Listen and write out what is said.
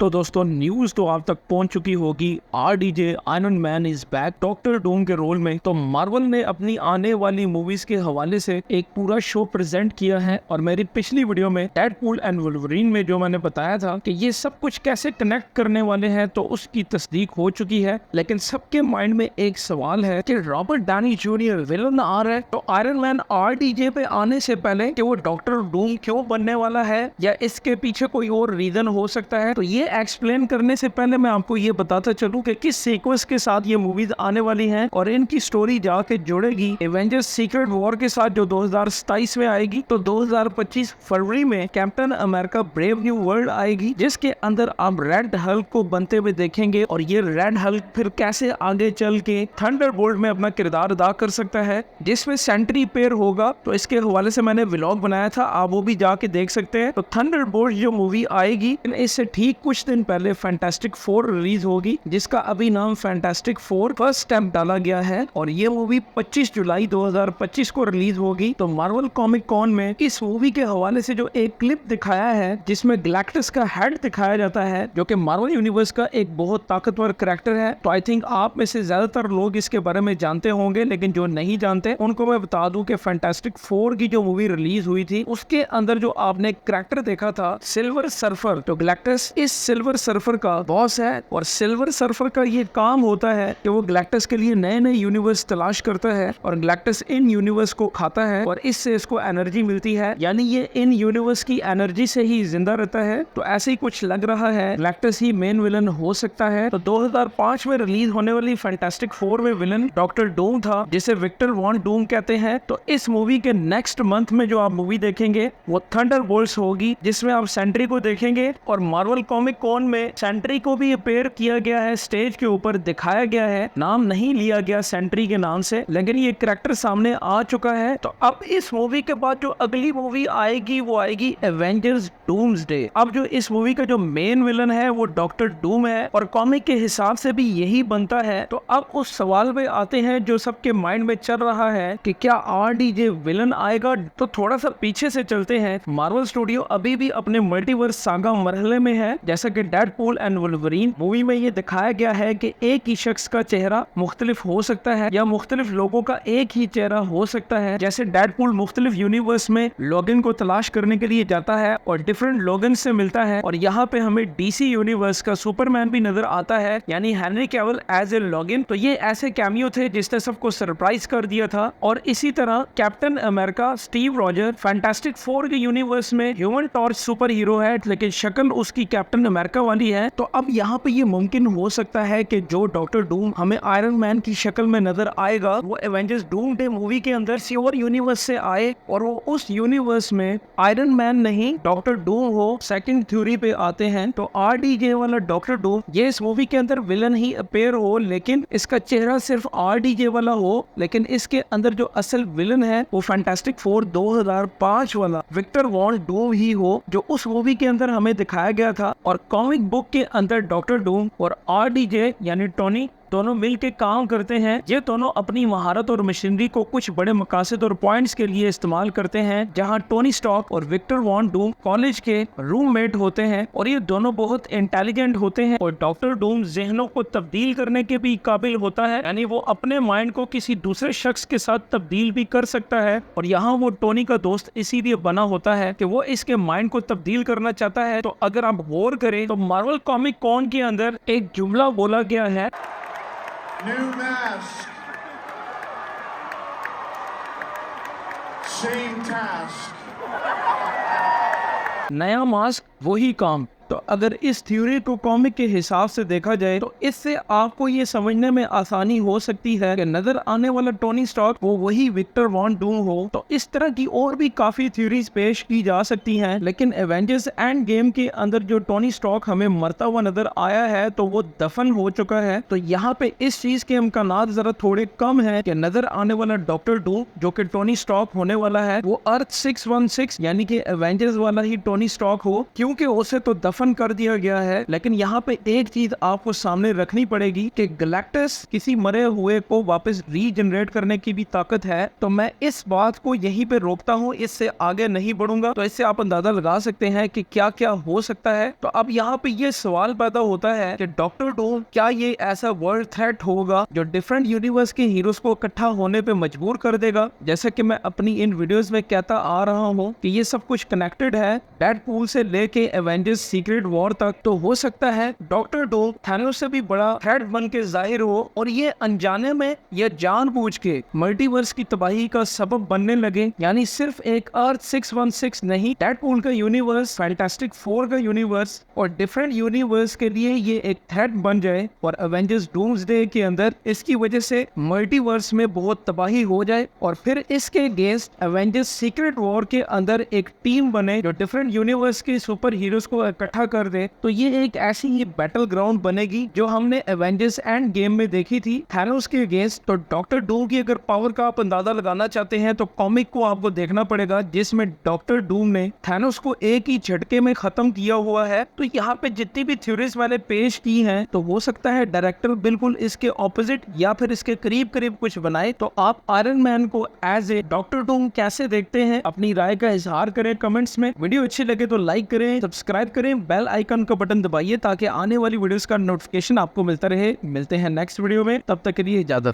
तो दोस्तों न्यूज तो आप तक पहुंच चुकी होगी। RDJ iron man is back doctor Doom के रोल में। तो मार्वल ने अपनी आने वाली मूवीज के हवाले से एक पूरा शो प्रेजेंट किया है और मेरी पिछली वीडियो में डेडपूल एंड वुल्वरीन में जो मैंने बताया था कि ये सब कुछ कैसे कनेक्ट करने वाले हैं तो उसकी तस्दीक हो चुकी है। लेकिन सबके माइंड में एक सवाल है कि रॉबर्ट डानी जूनियर विलन आ रहा है तो आयरन मैन आरडीजे पे आने से पहले कि वो डॉक्टर डूम क्यों बनने वाला है या इसके पीछे कोई और रीजन हो सकता है। तो ये एक्सप्लेन करने से पहले मैं आपको ये बताता चलूं कि किस सीक्वेंस के साथ ये मूवीज आने वाली हैं और इनकी स्टोरी जाके जुड़ेगी एवेंजर्स सीक्रेट वॉर के साथ जो 2027 में आएगी। तो 2025 फरवरी में captain America brave new world आएगी जिसके अंदर आप रेड हल्क को बनते हुए देखेंगे और ये रेड हल्क फिर कैसे आगे चल के थंडरबोल्ट में अपना किरदार अदा कर सकता है जिसमें सेंट्री पेयर होगा। तो इसके हवाले से मैंने व्लॉग बनाया था, आप वो भी जाके देख सकते हैं। तो थंडरबोल्ट जो मूवी आएगी इससे ठीक कुछ दिन पहले फैंटास्टिक 4 रिलीज होगी जिसका अभी नाम फैंटास्टिक 4 फर्स्ट स्टेप डाला गया है और ये मूवी 25 जुलाई 2025 को रिलीज होगी। तो मार्वल कॉमिक कॉन में इस मूवी के हवाले से जो एक क्लिप दिखाया है जिसमें गैलेक्टस का हेड दिखाया जाता है जो कि मार्वल यूनिवर्स का एक बहुत ताकतवर कैरेक्टर है। तो आई थिंक आप में से ज्यादातर लोग इसके बारे में जानते होंगे, लेकिन जो नहीं जानते उनको मैं बता दूं कि फैंटास्टिक 4 की जो मूवी रिलीज हुई थी उसके अंदर जो आपने कैरेक्टर देखा था सिल्वर सर्फर, तो गैलेक्टस इस सिल्वर सर्फर का बॉस है और सिल्वर सर्फर का ये काम होता है कि वो गैलेक्टस के लिए नए नए यूनिवर्स तलाश करता है और गैलेक्टस इन यूनिवर्स को खाता है और इससे इसको एनर्जी मिलती है, यानी ये इन यूनिवर्स की एनर्जी से ही जिंदा रहता है। तो ऐसे ही कुछ लग रहा है गैलेक्टस ही मेन विलन हो सकता है। तो 2005 में रिलीज होने वाली फैंटास्टिक 4 में विलन डॉक्टर डूम था जिसे विक्टर वॉन डूम कहते हैं। तो इस मूवी के नेक्स्ट मंथ में जो आप मूवी देखेंगे वो थंडरबोल्ट्स होगी जिसमें आप सेंट्री को देखेंगे और मार्वल कॉमिक कॉन में सेंट्री को भी अपेयर किया गया है, स्टेज के ऊपर दिखाया गया है, नाम नहीं लिया गया सेंट्री के नाम से, लेकिन ये कैरेक्टर सामने आ चुका है। तो अब इस मूवी के बाद जो अगली मूवी आएगी वो आएगी एवेंजर्स डूम्सडे। अब जो इस मूवी का जो मेन विलन है वो डॉक्टर डूम है और कॉमिक के हिसाब से भी यही बनता है। तो अब उस सवाल पे आते हैं जो सबके माइंड में चल रहा है कि क्या आरडीजे विलन आएगा। तो थोड़ा सा पीछे से चलते हैं, मार्वल स्टूडियो अभी भी अपने मल्टीवर्स सागा मरहले में है। जैसा कि डेडपूल एंड वुल्वरीन मूवी में ये दिखाया गया है कि एक ही शख्स का चेहरा मुख्तलिफ हो सकता है या मुख्तलिफ लोगों का एक ही चेहरा हो सकता है। जैसे डेडपूल मुख्तलिफ यूनिवर्स में लॉगिन को तलाश करने के लिए जाता है और डिफरेंट लॉगिन से मिलता है और यहाँ पे हमें डीसी यूनिवर्स का सुपरमैन भी नजर आता है, यानी Henry Cavill as a login. तो ये ऐसे कैमियो थे जिसने सबको सरप्राइज कर दिया था। और इसी तरह captain America Steve Roger fantastic 4 के यूनिवर्स में ह्यूमन टॉर्च सुपर हीरो है लेकिन शक्ल उसकी कैप्टन अमेरिका वाली है। तो अब यहाँ पे ये मुमकिन हो सकता है कि जो डॉक्टर डूम हमें आयरन मैन की शक्ल में नजर आएगा वो एवेंजर्स डूमसडे मूवी के अंदर किसी और यूनिवर्स से आए और वो उस यूनिवर्स में आयरन मैन नहीं डॉक्टर डूम हो। सेकंड थ्योरी पे आते हैं तो आरडीजे वाला डॉक्टर डूम ये इस मूवी के अंदर विलन ही अपेयर हो लेकिन इसका चेहरा सिर्फ आरडीजे वाला हो, लेकिन इसके अंदर जो असल विलन है वो फैंटास्टिक 4 2005 वाला विक्टर वॉन डूम ही हो जो उस मूवी के अंदर हमें दिखाया गया था। और कॉमिक बुक के अंदर डॉक्टर डूम और आरडीजे यानी टोनी दोनों मिलकर काम करते हैं। ये दोनों अपनी महारत और मशीनरी को कुछ बड़े मकासद और पॉइंट्स के लिए इस्तेमाल करते हैं। जहां टोनी स्टार्क और विक्टर वॉन डूम कॉलेज के रूममेट होते हैं और ये दोनों बहुत इंटेलिजेंट होते हैं और डॉक्टर डूम जहनों को तब्दील करने के भी काबिल होता है, यानी वो अपने माइंड को किसी दूसरे शख्स के साथ तब्दील भी कर सकता है। और यहाँ वो टोनी का दोस्त इसीलिए बना होता है कि वो इसके माइंड को तब्दील करना चाहता है। तो अगर आप गौर करें तो मार्वल कॉमिक कॉन के अंदर एक जुमला बोला गया है, New mask. Same task. नया मास्क वही काम। तो अगर इस थ्योरी को कॉमिक के हिसाब से देखा जाए तो इससे आपको ये समझने में आसानी हो सकती है कि नजर आने वाला टोनी स्टार्क वो वही विक्टर वॉन डूम हो। तो इस तरह की और भी काफी थ्योरीज पेश की जा सकती हैं, लेकिन एवेंजर्स एंड गेम के अंदर जो टोनी स्टार्क हमें मरता हुआ नजर आया है तो वो दफन हो चुका है। तो यहाँ पे इस चीज के इम्कानात जरा थोड़े कम है कि नजर आने वाला डॉक्टर डूम जो कि टोनी स्टार्क होने वाला है वो अर्थ 616 यानी कि एवेंजर्स वाला ही टोनी स्टार्क हो, क्योंकि क्योंकि उसे तो दफन कर दिया गया है, लेकिन यहाँ पे एक चीज आपको सामने रखनी पड़ेगी कि गैलेक्टस किसी मरे हुए को वापस रीजनरेट करने की भी ताकत है। तो मैं इस बात को यहीं पे रोकता हूँ, इससे आगे नहीं बढ़ूंगा। तो इससे आप अंदाजा लगा सकते हैं कि क्या क्या हो सकता है। तो अब यहाँ पे ये सवाल पैदा होता है कि डॉक्टर डूम क्या ये ऐसा वर्ल्ड थ्रेट होगा जो डिफरेंट यूनिवर्स के हीरोज को इकट्ठा होने पे मजबूर कर देगा। जैसे कि मैं अपनी इन वीडियोस में कहता आ रहा हूँ कि ये सब कुछ कनेक्टेड है, डेडपूल से लेके एवेंजर्स सीक्रेट वॉर तक। तो हो सकता है डॉक्टर डूम थैनोस से भी बड़ा थ्रेट बन के जाहिर हो और ये अनजाने में या जानबूझ के मल्टीवर्स की तबाही का सबब बनने लगे। यानी सिर्फ एक अर्थ 616 नहीं, डेडपूल का यूनिवर्स, फैंटास्टिक फोर का यूनिवर्स और डिफरेंट यूनिवर्स के लिए ये एक थ्रेट बन जाए और एवेंजर्स डूम्सडे के अंदर इसकी वजह से मल्टीवर्स में बहुत तबाही हो जाए और फिर इसके अगेंस्ट एवेंजर्स सीक्रेट वॉर के अंदर एक टीम बने जो डिफरेंट यूनिवर्स के सुपर हीरोज को इकट्ठा कर दे। तो ये एक ऐसी ही बैटल ग्राउंड बनेगी जो हमने एवेंजर्स एंड गेम में देखी थी थैनोस के अगेंस्ट। तो डॉक्टर डूम की अगर पावर का आप अंदाजा लगाना चाहते हैं तो कॉमिक को आपको देखना पड़ेगा, जिसमें डॉक्टर डूम ने थैनोस को एक ही झटके में खत्म किया हुआ है। तो यहाँ पे जितनी भी थ्योरीज मैंने पेश की हैं, तो हो सकता है डायरेक्टर बिल्कुल इसके ऑपोजिट या फिर इसके करीब करीब कुछ बनाए। तो आप आयरन मैन को एज ए डॉक्टर डूम कैसे देखते हैं, अपनी राय का इजहार करें कमेंट्स में। वीडियो अच्छी लगे तो लाइक करें, सब्सक्राइब करें, बेल आइकन का बटन दबाइए ताकि आने वाली वीडियोस का नोटिफिकेशन आपको मिलता रहे। मिलते हैं नेक्स्ट वीडियो में, तब तक के लिए इजाजत।